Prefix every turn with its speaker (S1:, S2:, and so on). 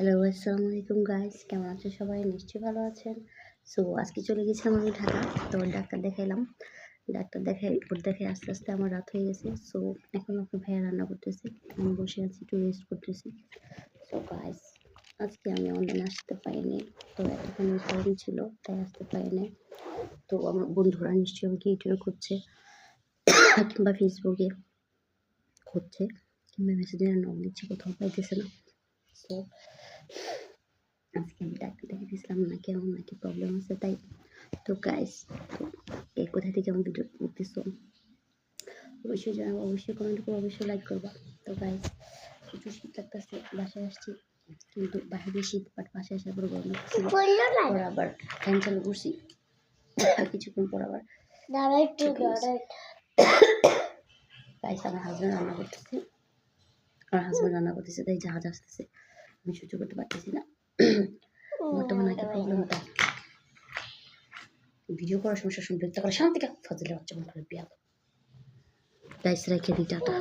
S1: Hello, আসসালামু আলাইকুম guys, কেমন আছেন সবাই? নিশ্চয়ই ভালো আছেন। সো আজকে চলে গেছিলাম আমি ঢাকা। তো ডাক্তার দেখাইলাম। ডাক্তার দেখাই রিপোর্ট দেখাই আস্তে, আস্তে আমার রাত হয়ে গেছে। সো এখন আপনার ভাইয়া রান্না করতেছে। আমি বসে আছি, একটু রেস্ট করতেছি। সো গাইস, আজকে আমি অনলাইনে আসতে পারিনি। তো এতক্ষণ প্রবলেম ছিল, তাই আসতে পারিনি। তো আমার বন্ধুরা নিশ্চয়ই আমাকে ইউটিউবে খুঁজছে কিংবা ফেসবুকে খুঁজছে কিংবা মেসেজে নক দিচ্ছে, কোথাও পাইতেছে না। সো আজকে আমি ডাক্তার দেখে দিয়েছিলাম নাকি আমার নাকি প্রবলেম আছে তাই। তো গাইস, তো এই কোথা থেকে আমার ভিডিও করতেছো অবশ্যই জানাবো, অবশ্যই কমেন্ট করবো, অবশ্যই লাইক করবা। তো গাইস, প্রচুর শীত লাগতেছে, বাসায় আসছি কিন্তু বাইরে শীত, বাট বাসায় আসার পর গরম লাগছে। পর আবার ফ্যান চালু করছি, কিছুক্ষণ পর আবার গাইস আমার হাজব্যান্ড রান্না করতেছে, তাই জাহাজ আসতেছে, আমি সহ্য করতে পারতেছি না। বর্তমানে নাকি প্রবলেমটা ভিডিও করার সমস্যা শুনতে করা শান্তিকা ফজলে বাচ্চা মন করে বিয়া গাইস রেখে দিই টাটা।